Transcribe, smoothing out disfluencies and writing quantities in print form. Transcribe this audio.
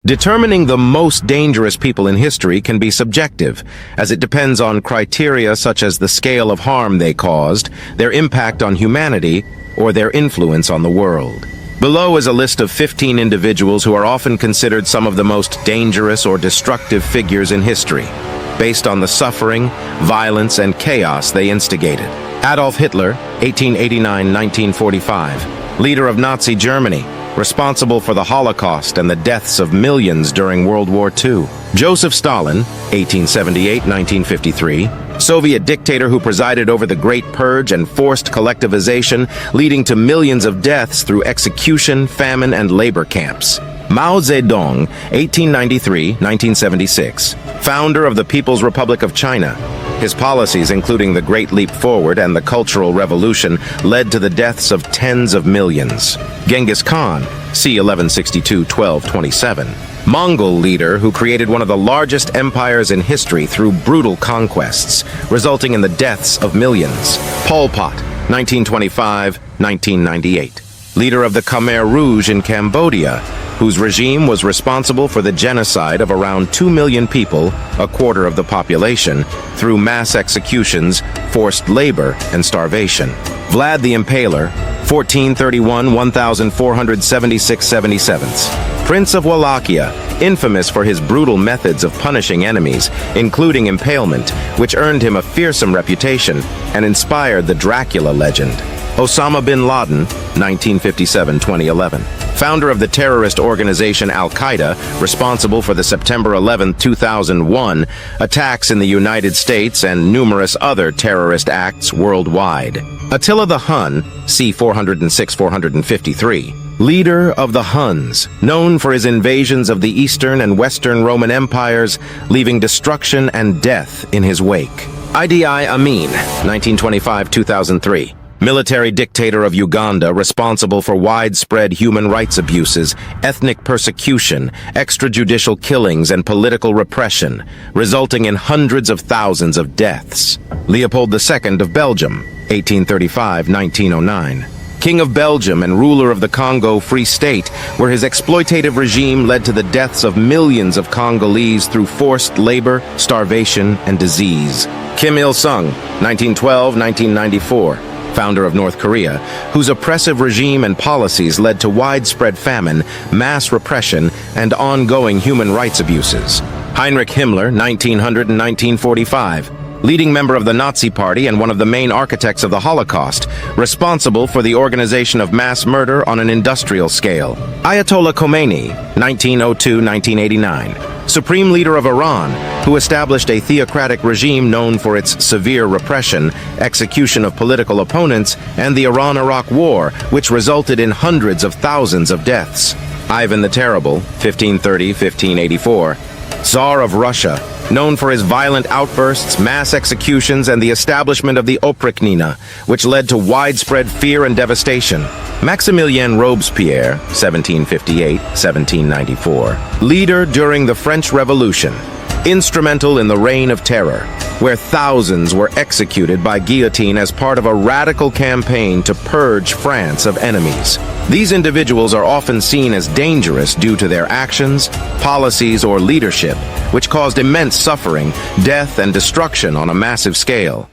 Determining the most dangerous people in history can be subjective, as it depends on criteria such as the scale of harm they caused, their impact on humanity, or their influence on the world. Below is a list of 15 individuals who are often considered some of the most dangerous or destructive figures in history, based on the suffering, violence, and chaos they instigated. Adolf Hitler, 1889-1945, leader of Nazi Germany, responsible for the Holocaust and the deaths of millions during World War II. Joseph Stalin, 1878-1953, Soviet dictator who presided over the Great Purge and forced collectivization, leading to millions of deaths through execution, famine, and labor camps. Mao Zedong, 1893-1976, founder of the People's Republic of China. His policies, including the Great Leap Forward and the Cultural Revolution, led to the deaths of tens of millions. Genghis Khan, c. 1162-1227, Mongol leader who created one of the largest empires in history through brutal conquests, resulting in the deaths of millions. Pol Pot, 1925-1998, leader of the Khmer Rouge in Cambodia, whose regime was responsible for the genocide of around 2 million people, a quarter of the population, through mass executions, forced labor, and starvation. Vlad the Impaler, 1431-1476-77, Prince of Wallachia, infamous for his brutal methods of punishing enemies, including impalement, which earned him a fearsome reputation and inspired the Dracula legend. Osama bin Laden, 1957-2011, founder of the terrorist organization Al-Qaeda, responsible for the September 11, 2001 attacks in the United States and numerous other terrorist acts worldwide. Attila the Hun, c. 406-453, leader of the Huns, known for his invasions of the Eastern and Western Roman empires, leaving destruction and death in his wake. Idi Amin, 1925-2003, military dictator of Uganda, responsible for widespread human rights abuses, ethnic persecution, extrajudicial killings, and political repression, resulting in hundreds of thousands of deaths. Leopold II of Belgium, 1835-1909, King of Belgium and ruler of the Congo Free State, where his exploitative regime led to the deaths of millions of Congolese through forced labor, starvation, and disease. Kim Il-sung, 1912-1994, founder of North Korea, whose oppressive regime and policies led to widespread famine, mass repression, and ongoing human rights abuses. Heinrich Himmler, 1900-1945, leading member of the Nazi Party and one of the main architects of the Holocaust, responsible for the organization of mass murder on an industrial scale. Ayatollah Khomeini, 1902-1989, Supreme Leader of Iran, who established a theocratic regime known for its severe repression, execution of political opponents, and the Iran-Iraq War, which resulted in hundreds of thousands of deaths. Ivan the Terrible, 1530-1584, Tsar of Russia, known for his violent outbursts, mass executions, and the establishment of the Oprichnina, which led to widespread fear and devastation. Maximilien Robespierre, 1758-1794, leader during the French Revolution, instrumental in the Reign of Terror, where thousands were executed by guillotine as part of a radical campaign to purge France of enemies. These individuals are often seen as dangerous due to their actions, policies, or leadership, which caused immense suffering, death, and destruction on a massive scale.